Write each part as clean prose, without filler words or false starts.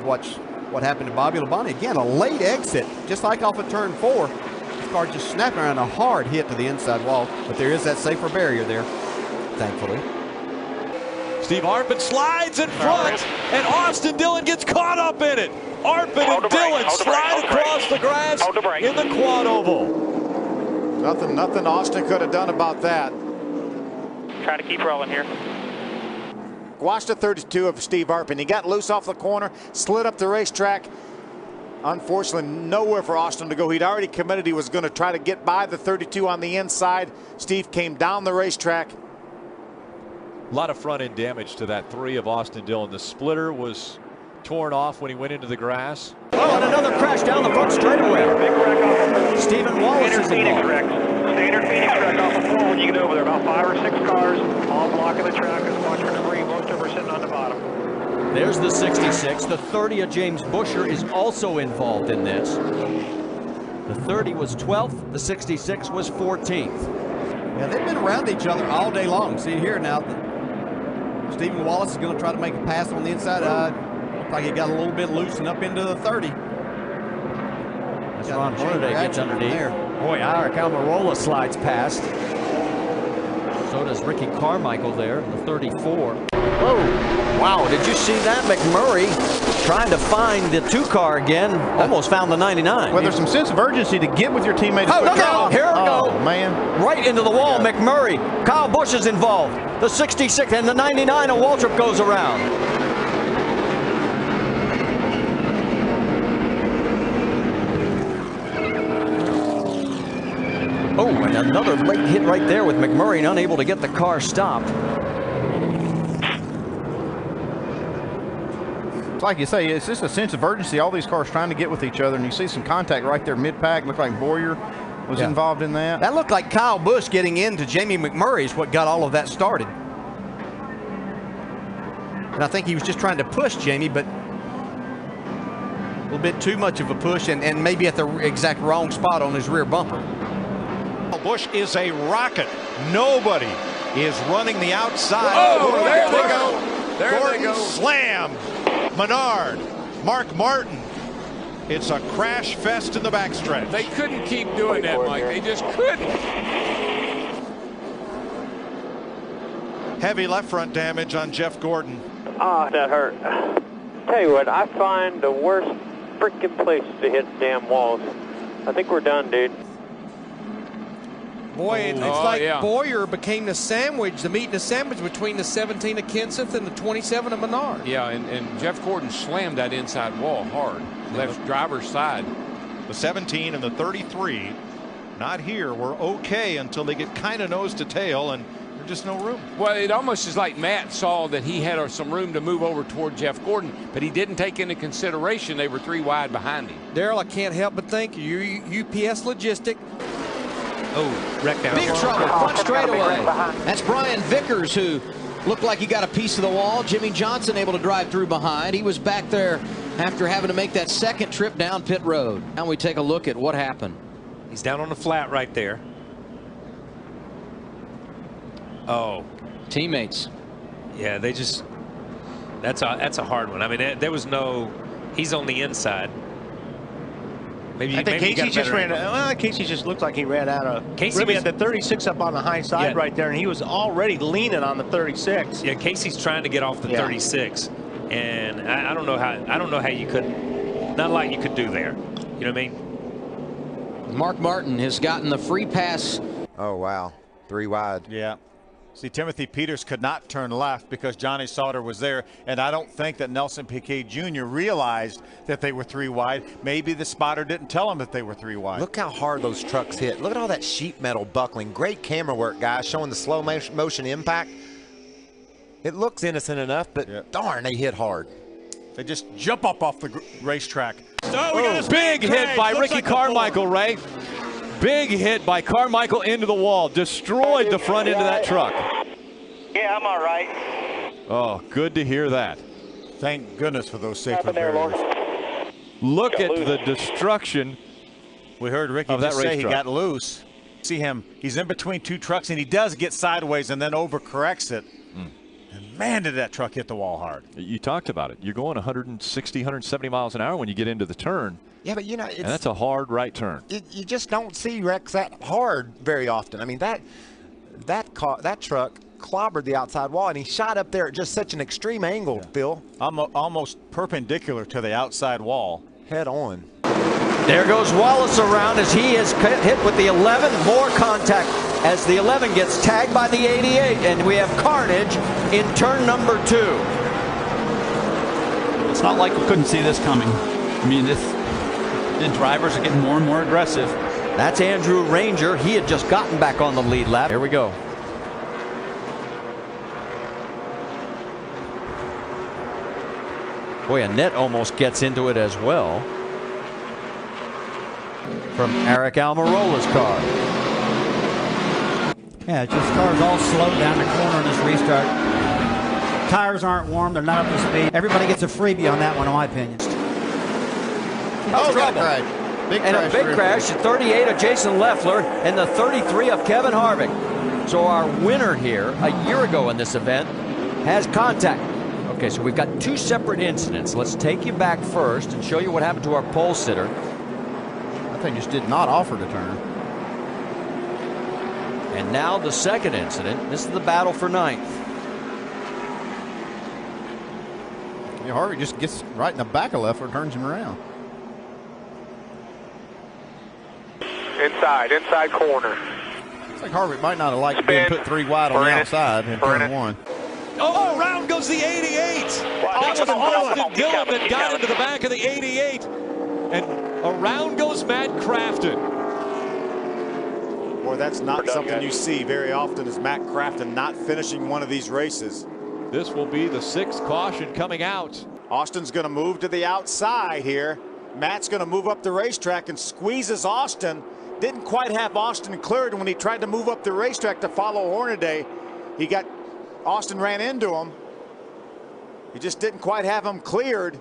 watch what happened to Bobby Labonte. Again, a late exit, just like off of turn 4. This car just snapping around, a hard hit to the inside wall, but there is that safer barrier there, thankfully. Steve Arpin slides in front, and Austin Dillon gets caught up in it. Arpin and Dillon slide across the grass in the quad oval. Nothing Austin could have done about that. Try to keep rolling here. Watch the 32 of Steve Arpin. He got loose off the corner, slid up the racetrack. Unfortunately, nowhere for Austin to go. He'd already committed he was going to try to get by the 32 on the inside. Steve came down the racetrack. A lot of front end damage to that 3 of Austin Dillon. The splitter was torn off when he went into the grass. Oh, and another crash down the front straightaway. Stephen Wallace is involved. Standard Phoenix wreck off of 4 when you get over there. About 5 or 6 cars all blocking the track. Watch for debris. Most of them are sitting on the bottom. There's the 66. The 30 of James Busher is also involved in this. The 30 was 12th. The 66 was 14th. Yeah, they've been around each other all day long. See here now, Stephen Wallace is going to try to make a pass on the inside. Looks like he got a little bit loose and up into the 30. That's Ron Hornaday gets underneath. There. Boy, Ira Calmarola slides past. So does Ricky Carmichael there, the 34. Whoa, wow, did you see that? McMurray trying to find the 2 car again. Almost found the 99. Well, there's some sense of urgency to get with your teammates. Oh, look out! Here we go. Man. Right into the wall, yeah. McMurray. Kyle Busch is involved. The 66 and the 99 of Waltrip goes around. Oh, and another late hit right there with McMurray unable to get the car stopped. Like you say, it's just a sense of urgency. All these cars trying to get with each other, and you see some contact right there mid-pack. Looked like Boyer was involved in that. That looked like Kyle Busch getting into Jamie McMurray is what got all of that started. And I think he was just trying to push Jamie, but a little bit too much of a push and maybe at the exact wrong spot on his rear bumper. Busch is a rocket. Nobody is running the outside. Oh, there they go. There Gordon they go. Slam. Menard. Mark Martin. It's a crash fest in the backstretch. They couldn't keep doing that, Mike. They just couldn't. Heavy left front damage on Jeff Gordon. Ah, that hurt. Tell you what, I find the worst freaking place to hit damn walls. I think we're done, dude. Boy, it's like Boyer became the sandwich, the meat and the sandwich between the 17 of Kenseth and the 27 of Menard. Yeah, and Jeff Gordon slammed that inside wall hard, left driver's side. The 17 and the 33, not here. We're okay until they get kind of nose to tail, and there's just no room. Well, it almost is like Matt saw that he had some room to move over toward Jeff Gordon, but he didn't take into consideration they were 3 wide behind him. Daryl, I can't help but think UPS Logistic. Oh, wrecked out. Big trouble, front straightaway. That's Brian Vickers, who looked like he got a piece of the wall. Jimmy Johnson able to drive through behind. He was back there after having to make that second trip down pit road. Now we take a look at what happened. He's down on the flat right there. Oh. Teammates. Yeah, they just, that's a hard one. I mean, there was no, he's on the inside. Maybe, I think Casey just ran. Casey just looked like he ran out of. Casey really had the 36 up on the high side right there, and he was already leaning on the 36. Yeah, Casey's trying to get off the 36, and I don't know how you could, not like you could do there. You know what I mean? Mark Martin has gotten the free pass. Oh wow, 3 wide. Yeah. See, Timothy Peters could not turn left because Johnny Sauter was there, and I don't think that Nelson Piquet Jr. realized that they were 3 wide. Maybe the spotter didn't tell him that they were 3 wide. Look how hard those trucks hit. Look at all that sheet metal buckling. Great camera work, guys, showing the slow motion impact. It looks innocent enough, but darn, they hit hard. They just jump up off the racetrack. Oh, big hit by Ricky Carmichael, Ray. Big hit by Carmichael into the wall. Destroyed the front end of that truck. Yeah, I'm all right. Oh, good to hear that. Thank goodness for those safer barriers. Look at the destruction. We heard Ricky just say he got loose. See him, he's in between 2 trucks, and he does get sideways and then overcorrects it. And man, did that truck hit the wall hard. You talked about it. You're going 160, 170 miles an hour when you get into the turn. Yeah, but you know, and that's a hard right turn. You just don't see wrecks that hard very often. I mean, that truck clobbered the outside wall, and he shot up there at just such an extreme angle, Phil. Almost perpendicular to the outside wall. Head on. There goes Wallace around as he is hit with the 11. More contact as the 11 gets tagged by the 88, and we have carnage in turn number 2. It's not like we couldn't see this coming. I mean, the drivers are getting more and more aggressive. That's Andrew Ranger. He had just gotten back on the lead lap. Here we go. Boy, Annette almost gets into it as well. From Eric Almirola's car. Yeah, it's just cars all slowed down the corner in this restart. Tires aren't warm, they're not up to speed. Everybody gets a freebie on that one, in my opinion. Oh, trouble. And a big crash, the 38 of Jason Leffler and the 33 of Kevin Harvick. So our winner here, a year ago in this event, has contact. Okay, so we've got 2 separate incidents. Let's take you back first and show you what happened to our pole sitter. That thing just did not offer to turn. And now the second incident. This is the battle for 9th. Yeah, Harvick just gets right in the back of Leffler, turns him around. Inside corner. It's like Harvick might not have liked being put 3 wide on the outside in turn 1. Oh, around goes the 88. Austin Dillon that got into the back of the 88. And around goes Matt Crafton. Boy, that's not something you see very often, is Matt Crafton not finishing one of these races. This will be the 6th caution coming out. Austin's going to move to the outside here. Matt's going to move up the racetrack and squeezes Austin. Didn't quite have Austin cleared when he tried to move up the racetrack to follow Hornaday. Austin ran into him. He just didn't quite have him cleared.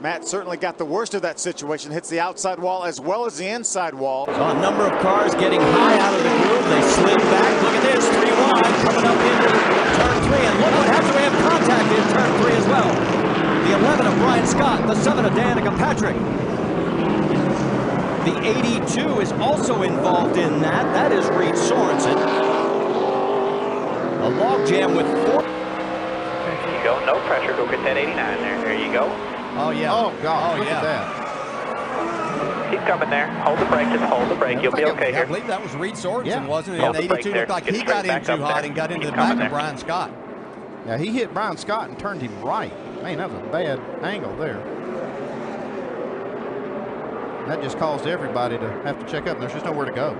Matt certainly got the worst of that situation. Hits the outside wall as well as the inside wall. So a number of cars getting high out of the groove. They slid back. Look at this, 3 wide coming up into turn 3. And look what happens. We have contact in turn 3 as well. The 11 of Brian Scott, the 7 of Danica Patrick. The 82 is also involved in that. That is Reed Sorensen. A log jam with 4. There you go. No pressure. Go get that 89 there. There you go. Oh, yeah. Oh, God. Look at that. Keep coming there. Hold the brake. Just hold the brake. You'll be okay here. I believe that was Reed Sorensen, wasn't it? Hold And the 82 brake looked like there. he got in too hot and got into the back of Brian Scott. Yeah, he hit Brian Scott and turned him right. Man, that was a bad angle there. That just caused everybody to have to check up. There's just nowhere to go.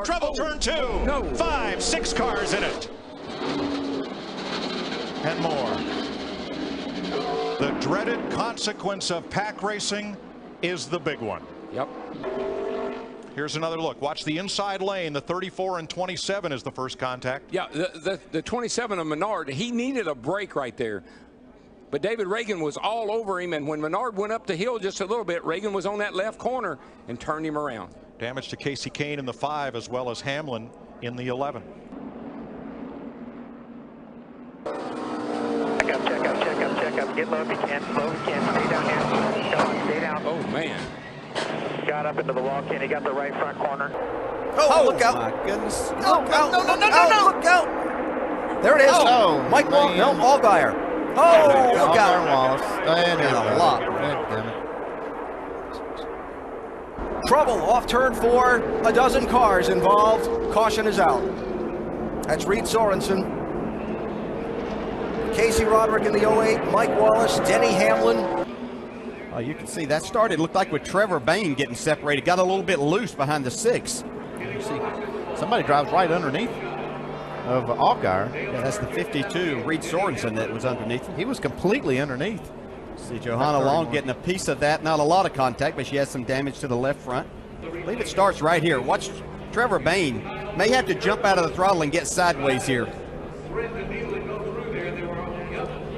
Trouble turn 2. No. 5, 6 cars in it. And more. The dreaded consequence of pack racing is the big one. Yep. Here's another look. Watch the inside lane. The 34 and 27 is the first contact. Yeah, the 27 of Menard, he needed a break right there. But David Reagan was all over him, and when Menard went up the hill just a little bit, Reagan was on that left corner and turned him around. Damage to Casey Kane in the 5 as well as Hamlin in the 11. Check up. Get low if you can. Low if you can. Stay down here. Come on, stay down. Oh, man. Got up into the wall, Kenny. Got the right front corner. Oh, look out. My goodness. Look out. No. Look out. There it is. Oh, Mike Wallace. No, Allgaier. Oh, look out. Wallace. And a lot. Damn it. Trouble off turn 4. A dozen cars involved. Caution is out. That's Reed Sorensen. Casey Roderick in the 08. Mike Wallace. Denny Hamlin. Oh, you can see that started, looked like with Trevor Bain getting separated. Got a little bit loose behind the 6. You see, somebody drives right underneath of Allgaier. Yeah, that's the 52, Reed Sorensen, that was underneath him. He was completely underneath. See Johanna Long getting a piece of that. Not a lot of contact, but she has some damage to the left front. I believe it starts right here. Watch Trevor Bain. May have to jump out of the throttle and get sideways here.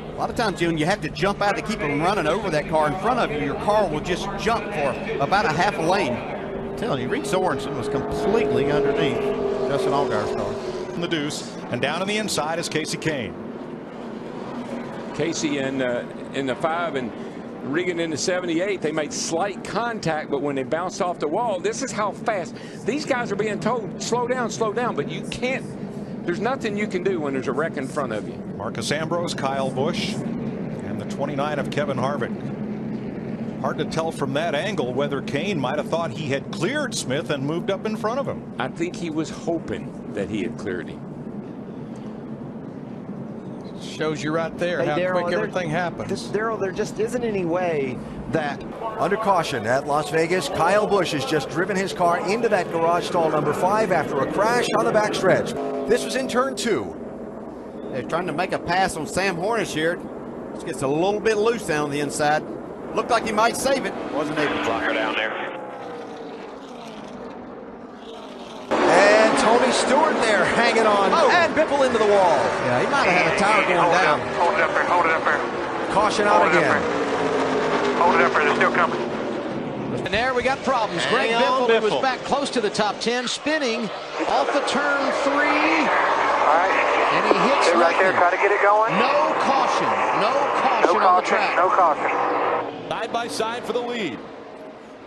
A lot of times, June, you have to jump out to keep them running over that car in front of you. Your car will just jump for about a half a lane. I'm telling you, Reed Sorensen was completely underneath. Justin Allgaier's car. The deuce, and down on the inside is Casey Kane. Casey in the 5 and Regan in the 78, they made slight contact, but when they bounced off the wall, this is how fast. These guys are being told, slow down, but you can't. There's nothing you can do when there's a wreck in front of you. Marcus Ambrose, Kyle Busch, and the 29 of Kevin Harvick. Hard to tell from that angle whether Kane might have thought he had cleared Smith and moved up in front of him. I think he was hoping that he had cleared him. Shows you right there how quick everything happened. Darrell, there just isn't any way that. Under caution at Las Vegas, Kyle Busch has just driven his car into that garage stall number 5 after a crash on the backstretch. This was in turn 2. They're trying to make a pass on Sam Hornish here. Just gets a little bit loose down on the inside. Looked like he might save it. Wasn't able to. Blocker down there. And Tony Stewart there hanging on. Oh. And Biffle into the wall. Yeah, he might have had a tire going down. Hold it up there. Hold it up there. Caution out again. Hold it up there. They're still coming. And there we got problems. Greg Biffle was back close to the top 10, spinning off the turn 3. All right. And he hits right there. Try to get it going. No caution. No caution on the track. No caution. Side by side for the lead.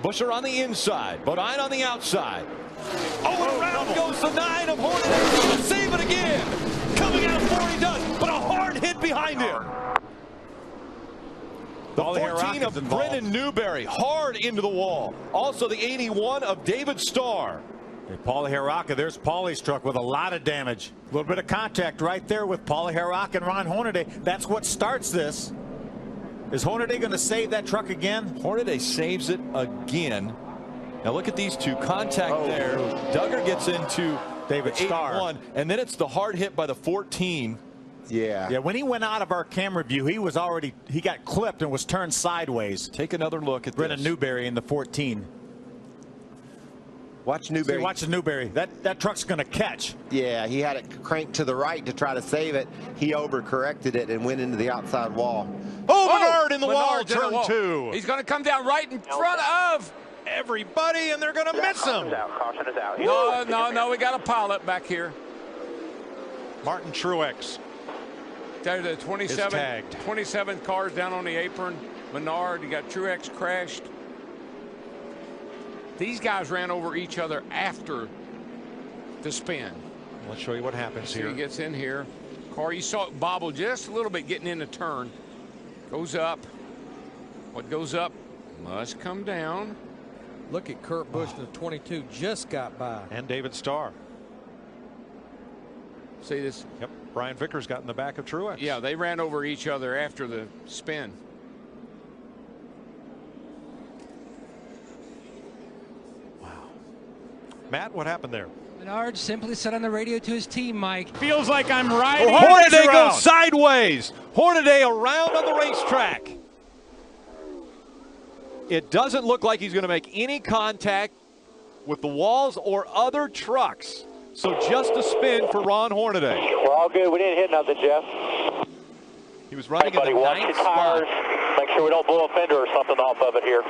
Buscher on the inside. Bodine on the outside. Oh, and around goes the 9 of Hornaday. Save it again. Coming out before he does, but a hard hit behind him. The 14 of Brennan Newberry, hard into the wall. Also the 81 of David Starr. Hey, Paulie Haraka, there's Paulie's truck with a lot of damage. A little bit of contact right there with Paulie Haraka and Ron Hornaday. That's what starts this. Is Hornaday going to save that truck again? Hornaday saves it again. Now look at these two. Contact there. Duggar gets into David Starr. And then it's the hard hit by the 14. Yeah, when he went out of our camera view, he got clipped and was turned sideways. Take another look at Brennan Newberry in the 14. Watch Newberry. See, watch the Newberry. That truck's going to catch. Yeah, he had it cranked to the right to try to save it. He overcorrected it and went into the outside wall. Oh, Menard in the wall, turn 2. He's going to come down right in front of everybody, and they're going to miss him. Caution is out. No, we got a pilot back here. Martin Truex. There's the 27 cars down on the apron. Menard, you got Truex crashed. These guys ran over each other after the spin. Let's show you what happens here. He gets in here. Car, you saw it bobble just a little bit getting in the turn. Goes up. What goes up must come down. Look at Kurt Busch in the 22 just got by. And David Starr. See this? Yep. Brian Vickers got in the back of Truex. Yeah, they ran over each other after the spin. Matt, what happened there? Menard simply said on the radio to his team, Mike. Feels like I'm riding. Hornaday goes sideways. Hornaday around on the racetrack. It doesn't look like he's going to make any contact with the walls or other trucks. So just a spin for Ron Hornaday. We're all good. We didn't hit nothing, Jeff. He was running in the 9th spot. Make sure we don't blow a fender or something off of it here.